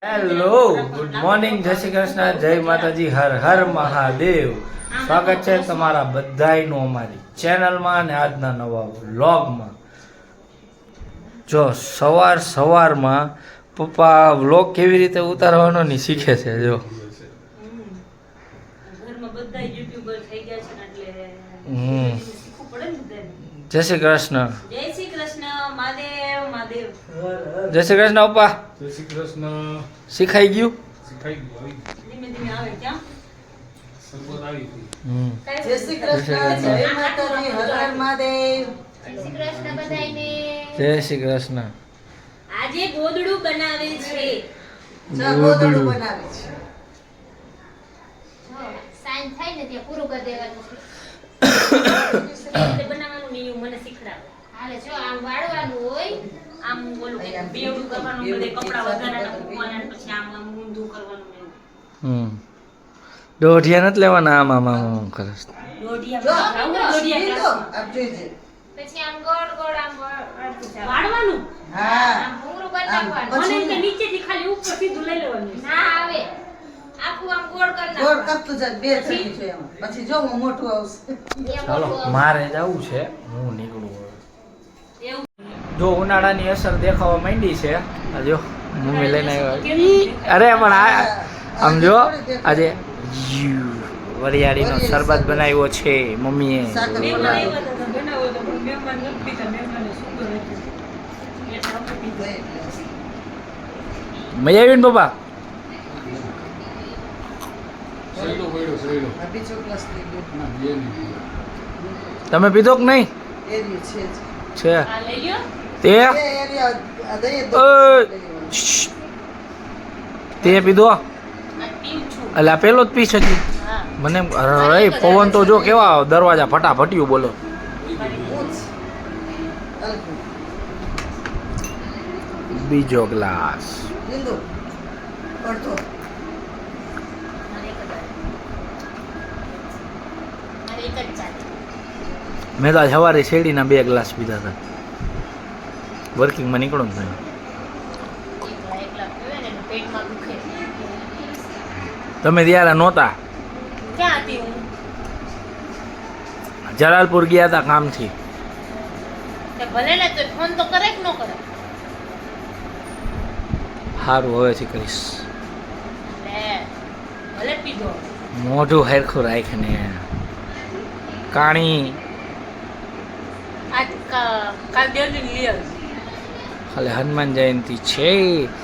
Hello good morning, જય શ્રી કૃષ્ણ, જય માતાજી, હર હર મહાદેવ. સ્વાગત છે તમારા બધાયનું અમારી ચેનલમાં અને આજના નવા વ્લોગમાં. જો સવારમાં પપ્પા વ્લોગ કેવી રીતે ઉતારવાનો ની શીખે છે. જો જય શ્રી કૃષ્ણ, જય શ્રી કૃષ્ણ, મહાદેવ મહાદેવ. જય શ્રી કૃષ્ણ પપ્પા. જય શ્રી કૃષ્ણ. શીખાઈ ગયું? શીખાઈ ગયું. ધીમે ધીમે આવે ક્યાં? સગવડ આવી ગઈ. જય શ્રી કૃષ્ણ, જય માતાજી, હર હર મહાદેવ. જય શ્રી કૃષ્ણ બધાયને. જય શ્રી કૃષ્ણ. આજે ગોદડું બનાવે છે. ગોદડું બનાવે છે. સાઈન થાય ને ત્યાં પૂરું કરી દેવાનું છે. એટલે બનાવવાનું નહીં, મને શીખડાવે. હાલે જો આમ વાળવાનું હોય, આમ બોલું બેવડું કરવાનું, બધે કપડા વધારાના મૂકવાના, પછી આમ આમ ઊંધું કરવાનું ને એવું. દોઢિયા નથી લેવાના, આમ કરે છે. દોઢિયા આવું દોઢિયા લીધો, આપ જોઈજે. પછી આમ ગોળ ગોળ આમ વાળવાનું. હા. આમ પૂરું કરી આમ નાખવાનું. પછી મને એમ કે નીચેથી ખાલી ઉપર સીધું લઈ લેવાનું. ના આવે. આખું આમ ગોળ કરી ગોળ નાખવાનું. કરતું જાય, બે થઈ છે એમાં. પછી જો હું મોટું આવશે. ચાલો મારે જવું છે, હું નીકળું હવે. એવું. જો ઉનાળાની અસર દેખાવા માંડી છે. આ જો મમ્મી લઈને આવ્યા. અરે પણ આમ જો આજે વરિયાળીનો શરબત બનાવ્યો છે મમ્મીએ. સાકર મહેમાન બોલાવો. આવ્યા હતા તો બનાવ્યો હતો, પણ મહેમાન નથી પીતા. મહેમાને સુગર હતી. એટલે અમે પીધો. મજા આવી ને પપ્પા? સહેલો વળ્યો, સહેલો. આ બીજો ક્લાસ થઈ ગયો. ના, બે નહીં. તમે પીધો કે નહીં? એર્યું છે જ. છે આ લઈ લ્યો. તે એ એરિયા આ દઈએ તો ઓય. તે પીધો? આ પીવું છું. એટલે આ પેલો જ પીસ હતી. હા. મને એમ, અરે પવન તો જો કેવા દરવાજા ફટાફટ્યું બોલો. પૂછ. હલકું. બીજો ગ્લાસ. લીંદુ. અડધો. મારે એક જ ચાલે. મારે એક જ ચાલે. મેં તો આજ સવારે શેરડીના 2 ગ્લાસ પીધા હતા. વર્કિંગમાં નીકળો ને તમે. એકલા પીવે ને એટલે પેટમાં દુખે. તમે ત્યારે નહોતા, ક્યાં હતી હું? જલાલપુર ગયા હતા કામથી. તે ભલે ને તો ફોન તો કરે કે ન કરે? સારું હવેથી કરીશ. લે ભલે પીધો. મોઢું હેરખું રાખીને કાણી આજ કાલ દેવની લ્યો. ખાલી હનુમાન જયંતિ છે.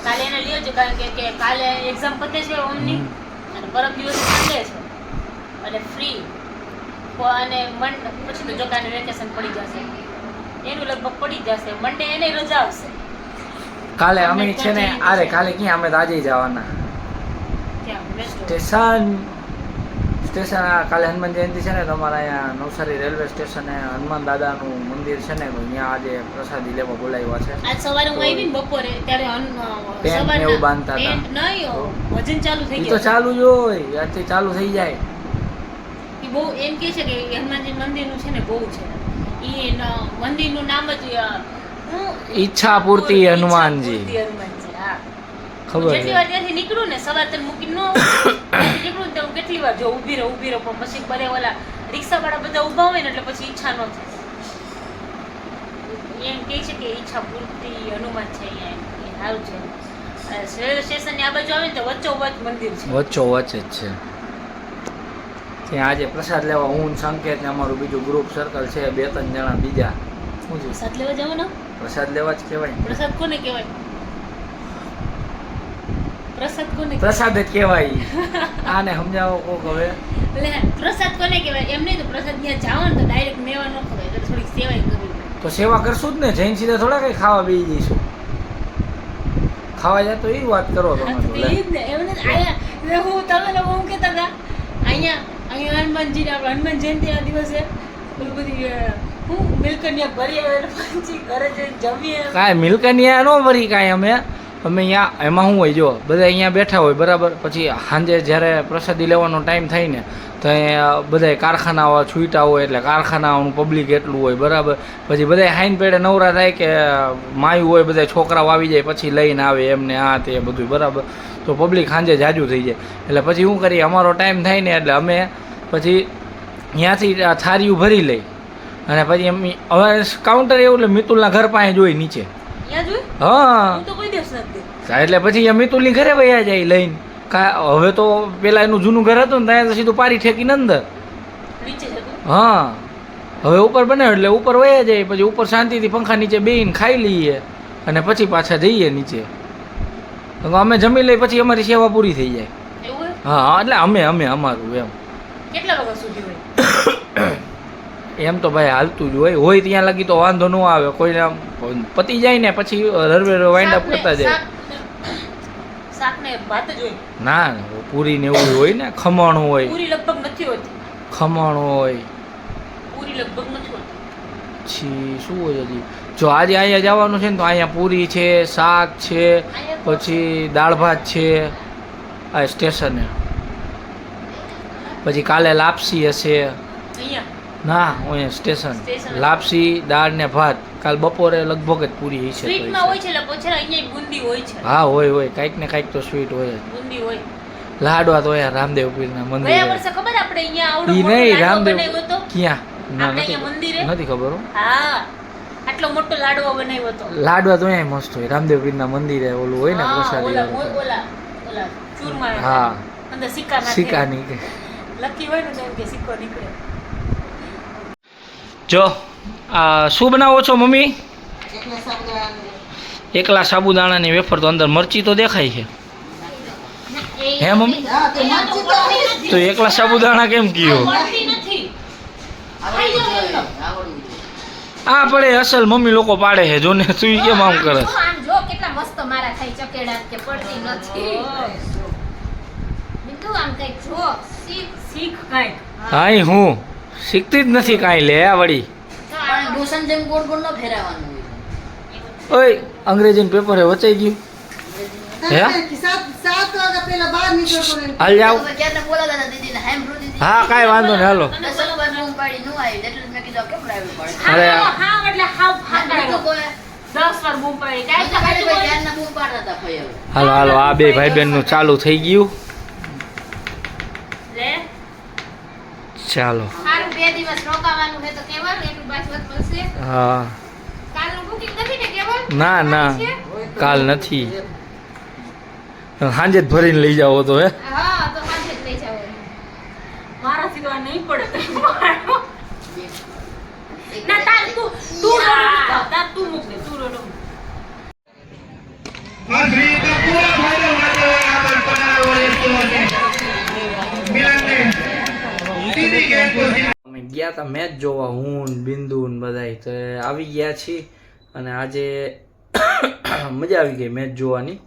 કાલે એને લ્યો છે, કારણ કે કાલે એક્ઝામ પતે છે ઓમની, અને પરમ દિવસે સન્ડે છે અને ફ્રી. અને પછી તો જોકાને વેકેશન પડી જશે, એનું લગભગ પડી જશે. મંડે એને રજા આવશે. કાલે અમે છે ને અરે કાલે ક્યાં, અમે તો આજે જવાના ક્યાં? મેટ્રો. સ્ટેશન કાલે હનુમાન જયંતિ છે ને, તમારા અહીંયા નવસારી રેલવે સ્ટેશને હનુમાન દાદાનું મંદિર છે ને, તો ત્યાં આજે પ્રસાદી લેવા બોલાવ્યા છે. આજ સવારે હું આવી ને બપોરે, ત્યારે ટેન્ટ ને એવું બાંધતા હતા. ટેન્ટ નહીં, ભજન ચાલુ થઈ એ તો ગયું. ચાલુ જ હોય, આજથી ચાલુ થઈ જાય. એ બહુ એમ કે છે કે હનુમાનજી મંદિરનું છે ને બહુ છે. એ મંદિરનું નામ જ ઈચ્છા પૂર્તિ હનુમાનજી. હનુમાનજી, હા. ખબર હું જેટલી છે. વાર ત્યાંથી નીકળું ને, સવાર તને મૂકીને ત્યાંથી નીકળું ને તો હું કેટલી વાર જો ઊભી રહું પણ પછી બધે ઓલા રિક્ષાવાળા બધા ઊભા હોય ને, એટલે પછી ઈચ્છા ન થાય. એમ કહે છે કે ઈચ્છા પૂર્તિ હનુમાન છે અહીંયા, એ સારું છે. રેલવે સ્ટેશનની આ બાજુ આવે ને તો વચ્ચોવચ મંદિર છે. વચ્ચો વચ્ચ જ છે. ત્યાં આજે પ્રસાદ લેવા હું ને સંકેત ને અમારું બીજું ગ્રુપ સર્કલ છે, 2-3 જણા બીજા. શું છે? પ્રસાદ લેવા જવાનો? પ્રસાદ લેવા જ કહેવાય ને. પ્રસાદ કોને કહેવાય? પ્રસાદ કોને કહેવાય? પ્રસાદ જ કહેવાય. આને સમજાવો કોક હવે. એટલે પ્રસાદ કોને કહેવાય એમ નહીં, તો પ્રસાદ ત્યાં જાઓ ને તો ડાયરેક્ટ મેવા ન ખવાય, એટલે થોડીક સેવાય કરવી પડે. તો સેવા કરશું જ ને, જૈન સીધા થોડા કઈ ખાવા બેસી જઈશું. ખાવા જાય તો એ વાત કરો તમે હા, તો તો. એ જ ને, એમ નથી. અહીંયા હું તમે લોકો હું કહેતા હતા, અહીંયા હનુમાનજીને આપણે હનુમાન જયંતિના દિવસે પેલું બધી હું મિલકન્યા ભરી આવે એટલે પછી ઘરે જઈને જમીએ. કાંઈ મિલકનિયા નો ભરી કાંઈ અમે અમે અહીંયા એમાં શું હોય જો બધા અહીંયા બેઠા હોય બરાબર, પછી સાંજે જ્યારે પ્રસાદી લેવાનો ટાઈમ થાય ને તો અહીંયા બધા કારખાનાઓ છૂટા હોય એટલે કારખાનાઓનું પબ્લિક એટલું હોય બરાબર. પછી બધા હાઈન પેડે નવરા થાય કે માયું હોય બધા છોકરાઓ આવી જાય પછી લઈને આવે એમને આ તે બધું બરાબર. તો પબ્લિક સાંજે જાજુ થઈ જાય એટલે પછી શું કરીએ અમારો ટાઈમ થાય ને એટલે અમે પછી ત્યાંથી થારીયું ભરી લઈ અને પછી અમે હવે કાઉન્ટર એવું એટલે મિતુલના ઘર પાસે જોઈ નીચે. અહીંયા જોઈ હા હું તો કોઈ દિવસ નથી એટલે પછી મિતુલની ઘરે વયા જાય લઈને. હવે તો પેલા એનું જૂનું ઘર હતું ને ત્યાં તો સીધું પારી ઠેકીને અંદર. નીચે જતું હા હવે ઉપર બનાવ્યું એટલે ઉપર વયા જાય, પછી ઉપર શાંતિથી પંખા નીચે બેહીને ખાઈ લઈએ અને પછી પાછા જઈએ નીચે. અમે જમી લઈએ પછી અમારી સેવા પૂરી થઈ જાય. એવું હોય? હા એટલે અમે અમારું એમ કેટલા વાગ્યા સુધી હોય? એમ તો ભાઈ હાલતું જ હોય ત્યાં લગી તો વાંધો ન આવે. કોઈને આમ પતી જાય ને પછી રરવે વાઇન્ડ અપ કરતા જાય. શાક ને ભાત જ હોય? ના પૂરી ને એવું હોય ને, ખમણ હોય, પૂરી લગભગ નથી હોતી. ખમણ હોય પૂરી લગભગ નથી હોતી. પછી શું હોય હજી જો આજે અહીંયા જવાનું છે ને તો અહીંયા પૂરી છે, શાક છે, પછી દાળ ભાત છે આ સ્ટેશને. પછી કાલે લાપસી હશે. અહીંયા ના અહીંયા સ્ટેશન સ્ટેશન. લાપસી દાળ ને ભાત. કાલ બપોરે લગભગ જ પૂરી હશે. સ્વીટમાં હોય છે એટલે પછી અહીંયા બુંદી હોય છે. હા હોય કાંઈક ને કાંઈક તો સ્વીટ હોય જ. બુંદી હોય. લાડવા તો અહીંયા રામદેવ પીરના ગયા મંદિરે. વર્ષે ખબર આપણે અહીંયા આવડો ઈ મોટો નહીં લાડવો રામદેવ બનાવ્યો હતો? ક્યાં ના આપણે નથી અહીંયા મંદિરે? નથી ખબર હો. હા આટલો મોટો લાડવો બનાવ્યો હતો. લાડવા તો અહીંયા મસ્ત હોય રામદેવ પીરના મંદિરે ઓલું હોય ને હા, પ્રસાદી ઓલા વાળું. ઓલા ઓલા ચૂરમા હા અંદર સિક્કા નાખે. સિક્કાની લકી હોય ને તો એમ કે સિક્કો નીકળે. જો આ શું બનાવો છો મમ્મી? એકલા સાબુદાણા. એકલા સાબુદાણાની વેફર તો અંદર મરચી તો દેખાય છે. હે મમ્મી? હા, તો મરચી તો આવી જ તો એકલા સાબુદાણા કેમ કયો? મળતી નથી. આવડવું જોઈએ, આવડવું જોઈએ. આ પડે અસલ મમ્મી લોકો પાડે છે જોને તું કેમ આમ કરે? જો આમ જો કેટલા મસ્ત મારા થાય ચકેડા કે પડતી નથી. બિંદુ આમ કઈક જો શીખ કઈક. હાય હું શીખતી જ નથી કાંઈ લે આ વળી. પણ ડોસન જેમ ગોળ ગોળ ન ફેરવવાનું હોય. ઓય અંગ્રેજીનું પેપર વચાઈ ગયું. હે? સાત વાગ્યા પહેલા બહાર નીકળતો ને હાલ જાવ. ક્યારને બોલાતા હતા દીદીને, હેમ રો દીદી. હા કાંઈ વાંધો નહીં હાલો. અને સલવાર બૂમ પાડી નું આવી એટલે મેં કીધું કેમ લાવ્યું પડે. અરે હા એટલે હાવ તો ફાટાયો. કોઈ 10 વાર બૂમ પડી. કાંઈ તો ભાઈ કાંઈ ક્યારના બૂમ પાડતા હતા ભાઈ હવે. હાલો આ બે ભાઈ બહેનનું ચાલુ થઈ ગયું. લે ચાલો સારું 2 દિવસ રોકાવાનું છે તો કેવલ એટલું બાજવત પડશે. હા કાલનું બુકિંગ નથી ને કેવલ? ના ના કાલ નથી, સાંજે જ ભરીને લઈ જાઓ તો હે. હા તો સાંજે જ લઈ જાવ. મારાથી તો આ નહીં પડે તો મારો. ના તાર તું રોડો મૂક. તાર તું મૂક દે, તું રોડો મૂક. અમે ગયા હતા મેચ જોવા, હું ને બિંદુ ને બધાય તો આવી ગયા છીએ અને આજે મજા આવી ગઈ મેચ જોવાની.